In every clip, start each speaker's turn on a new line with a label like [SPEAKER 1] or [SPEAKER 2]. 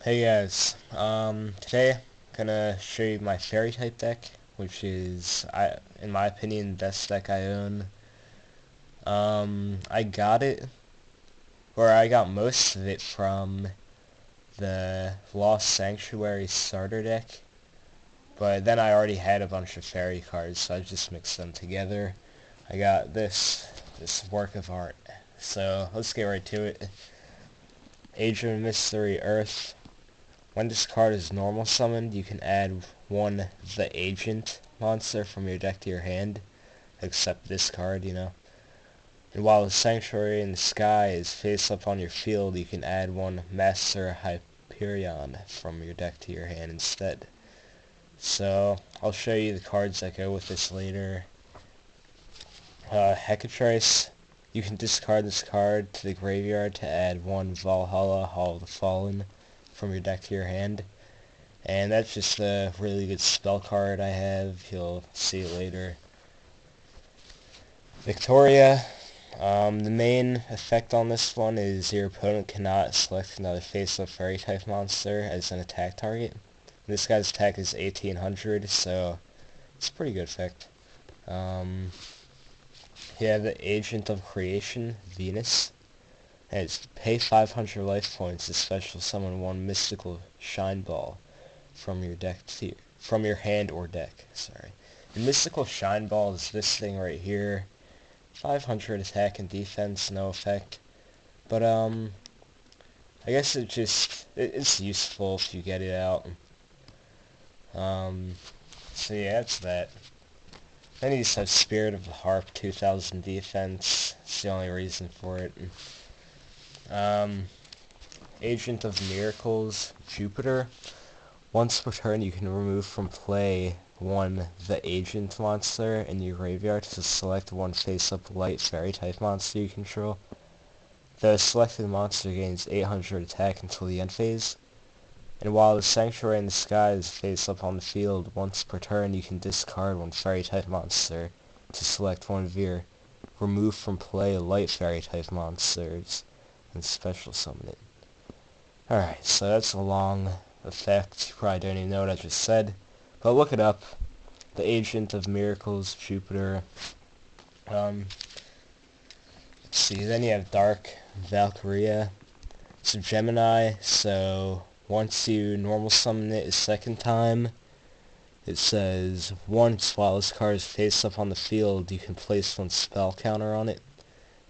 [SPEAKER 1] Hey guys, today I'm gonna show you my fairy type deck, which is, in my opinion, the best deck I own. I got it, or I got most of it from the Lost Sanctuary starter deck, but then I already had a bunch of fairy cards, so I just mixed them together. I got this work of art. So let's get right to it. Age of Mystery Earth. When this card is normal summoned, you can add one The Agent monster from your deck to your hand, except this card, And while the Sanctuary in the Sky is face up on your field, you can add one Master Hyperion from your deck to your hand instead. So, I'll show you the cards that go with this later. Hecatrice. You can discard this card to the graveyard to add one Valhalla, Hall of the Fallen from your deck to your hand. And that's just a really good spell card I have. You'll see it later. Victoria. The main effect on this one is your opponent cannot select another face-up fairy type monster as an attack target. This guy's attack is 1800, so it's a pretty good effect. You have the Agent of Creation, Venus. And it's pay 500 life points to special summon one mystical shine ball from your hand or deck. Sorry. And mystical shine ball is this thing right here. 500 attack and defense, no effect. But I guess it's useful if you get it out. So yeah, that's that. Then you just have Spirit of the Harp, 2000 defense. It's the only reason for it. Agent of Miracles, Jupiter. Once per turn, you can remove from play one The Agent monster in your graveyard to select one face-up light fairy type monster you control. The selected monster gains 800 attack until the end phase. And while the Sanctuary in the Sky is face-up on the field, once per turn you can discard one fairy type monster to select one of your remove from play light fairy type monsters and special summon it. Alright, so that's a long effect. You probably don't even know what I just said. But look it up. The Agent of Miracles, Jupiter. Let's see, then you have Dark Valkyria. It's a Gemini, so once you normal summon it a second time, it says, once while this card is face up on the field, you can place one spell counter on it,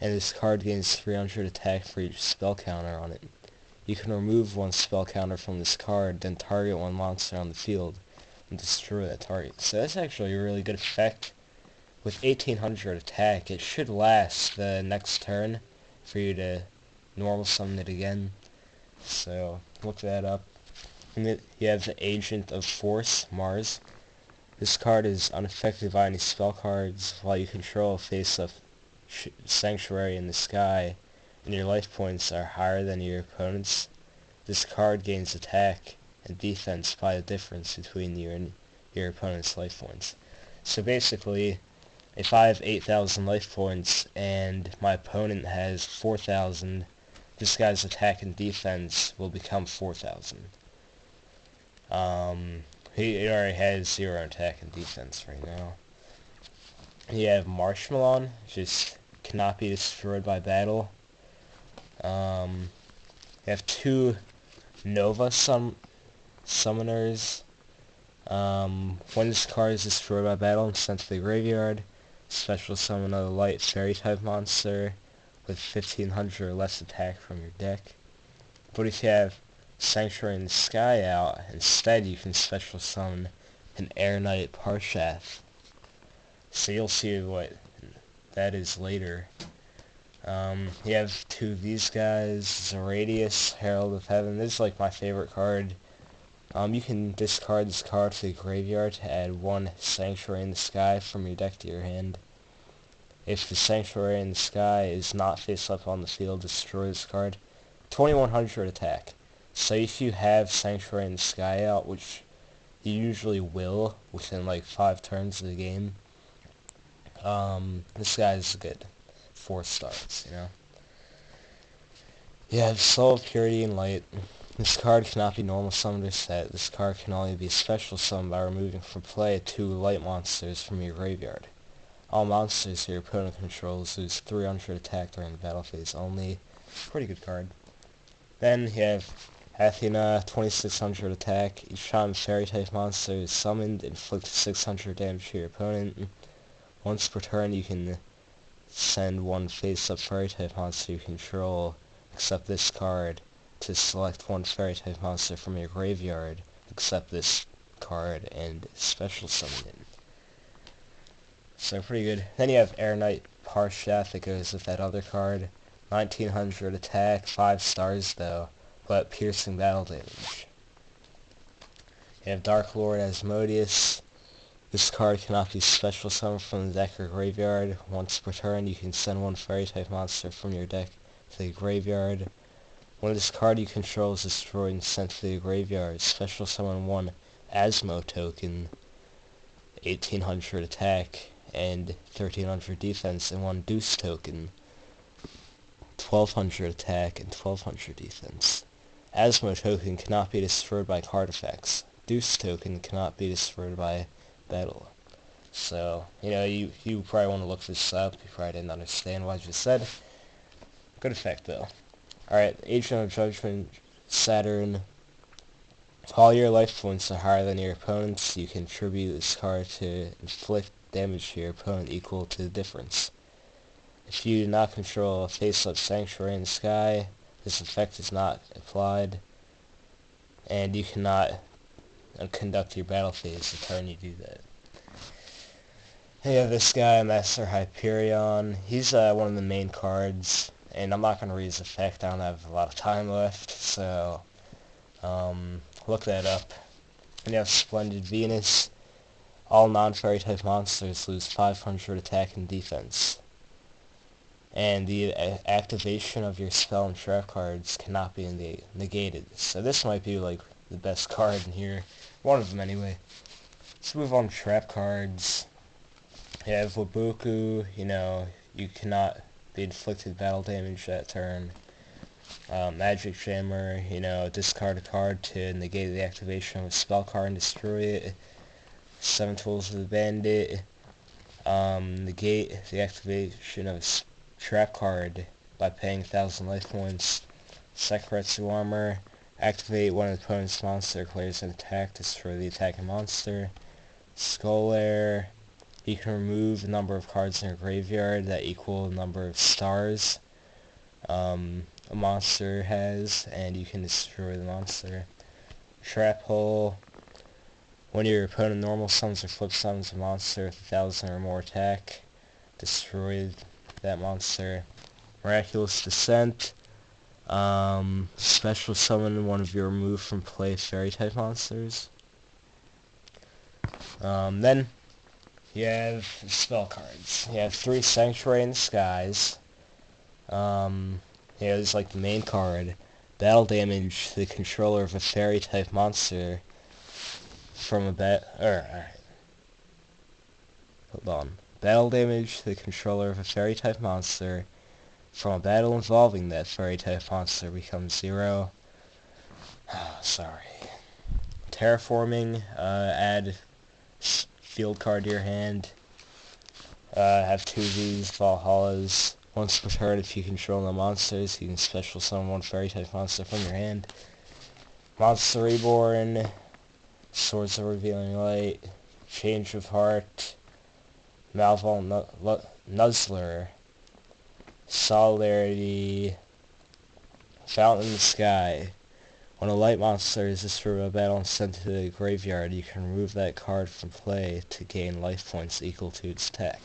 [SPEAKER 1] and this card gains 300 attack for each spell counter on it. You can remove one spell counter from this card, then target one monster on the field, and destroy that target. So that's actually a really good effect. With 1800 attack, it should last the next turn for you to normal summon it again. So, look that up. And you have the Agent of Force, Mars. This card is unaffected by any spell cards while you control a face-up Sanctuary in the Sky, and your life points are higher than your opponent's. This card gains attack and defense by the difference between you and your opponent's life points. So basically, if I have 8,000 life points and my opponent has 4,000, this guy's attack and defense will become 4,000. He already has 0 attack and defense right now. You have Marshmallon, just cannot be destroyed by battle. You have 2 Nova Summoners. When this card is destroyed by battle and sent to the graveyard, special summon a light fairy type monster with 1500 or less attack from your deck. But if you have Sanctuary in the Sky out, instead you can special summon an Airknight Parshath. So you'll see what that is later. You have 2 of these guys, Zeradias, Herald of Heaven. This is like my favorite card. You can discard this card to the graveyard to add one Sanctuary in the Sky from your deck to your hand. If the Sanctuary in the Sky is not face up on the field, destroy this card. 2100 attack. So if you have Sanctuary in the Sky out, which you usually will within like 5 turns of the game, this guy's good. 4 stars, You have Soul of Purity and Light. This card cannot be normal summoned or set. This card can only be special summoned by removing from play 2 light monsters from your graveyard. All monsters your opponent controls lose 300 attack during the battle phase only. Pretty good card. Then you have Athena, 2600 attack. Each time a fairy-type monster is summoned, inflict 600 damage to your opponent. Once per turn, you can send one face-up fairy-type monster you control, except this card, to select one fairy-type monster from your graveyard, except this card, and special summon it. So pretty good. Then you have Airknight Parshath that goes with that other card. 1900 attack, 5 stars though, but piercing battle damage. You have Darklord Asmodeus. This card cannot be special summoned from the deck or graveyard. Once per turn, you can send one fairy-type monster from your deck to the graveyard. When this card you control is destroyed and sent to the graveyard, special summon one Asmo token, 1800 attack and 1300 defense, and one Deuce token, 1200 attack and 1200 defense. Asmo token cannot be destroyed by card effects. Deuce token cannot be destroyed by battle. So, you probably want to look this up. You probably didn't understand what I just said. Good effect, though. Alright, Agent of Judgement, Saturn. If all your life points are higher than your opponent's, you can attribute this card to inflict damage to your opponent equal to the difference. If you do not control a face-up Sanctuary in the sky, this effect is not applied, and you cannot conduct your battle phase the turn you do that. Hey, you have this guy, Master Hyperion. He's one of the main cards, and I'm not going to read his effect. I don't have a lot of time left, so look that up. And you have Splendid Venus. All non-fairy type monsters lose 500 attack and defense. And the activation of your spell and trap cards cannot be negated. So this might be like the best card in here. One of them anyway. Let's move on to trap cards. You have Waboku, you cannot be inflicted battle damage that turn. Magic Jammer, discard a card to negate the activation of a spell card and destroy it. 7 Tools of the Bandit, negate the activation of a trap card by paying 1000 life points. Sakuretsu Armor, activate one of the opponent's monster, declares an attack, destroy the attacking monster. Lair, you can remove the number of cards in your graveyard that equal the number of stars a monster has, and you can destroy the monster. Trap Hole, when your opponent normal summons or flip summons a monster with 1000 or more attack, destroy that monster. Miraculous Descent, special summon one of your removed from play fairy type monsters. Then you have spell cards. You have 3 Sanctuary in the Skies. This is like the main card. Battle damage to the controller of a fairy type monster from a Battle damage to the controller of a fairy type monster from a battle involving that fairy type monster becomes 0. Sorry. Terraforming, add field card to your hand. Have 2 of these Valhallas. Once per turn, if you control no monsters, you can special summon one fairy type monster from your hand. Monster Reborn, Swords of Revealing Light, Change of Heart, Malevolent Nuzzler, Solidarity, Fountain in the Sky. When a light monster is destroyed by battle and sent to the graveyard, you can remove that card from play to gain life points equal to its attack.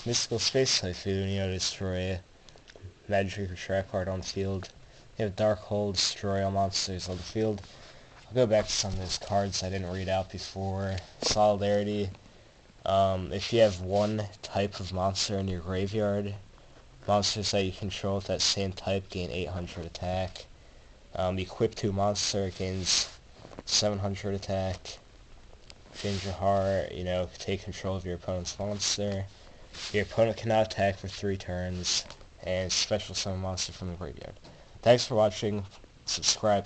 [SPEAKER 1] Mystical Space Typhoon, destroy a magic or trap card on the field. You have Dark Hole, destroy all monsters on the field. I'll go back to some of those cards I didn't read out before. Solidarity, if you have one type of monster in your graveyard, monsters that you control with that same type gain 800 attack. Equip 2 monster gains 700 attack. Change your heart, take control of your opponent's monster. Your opponent cannot attack for 3 turns. And special summon monster from the graveyard. Thanks for watching. Subscribe.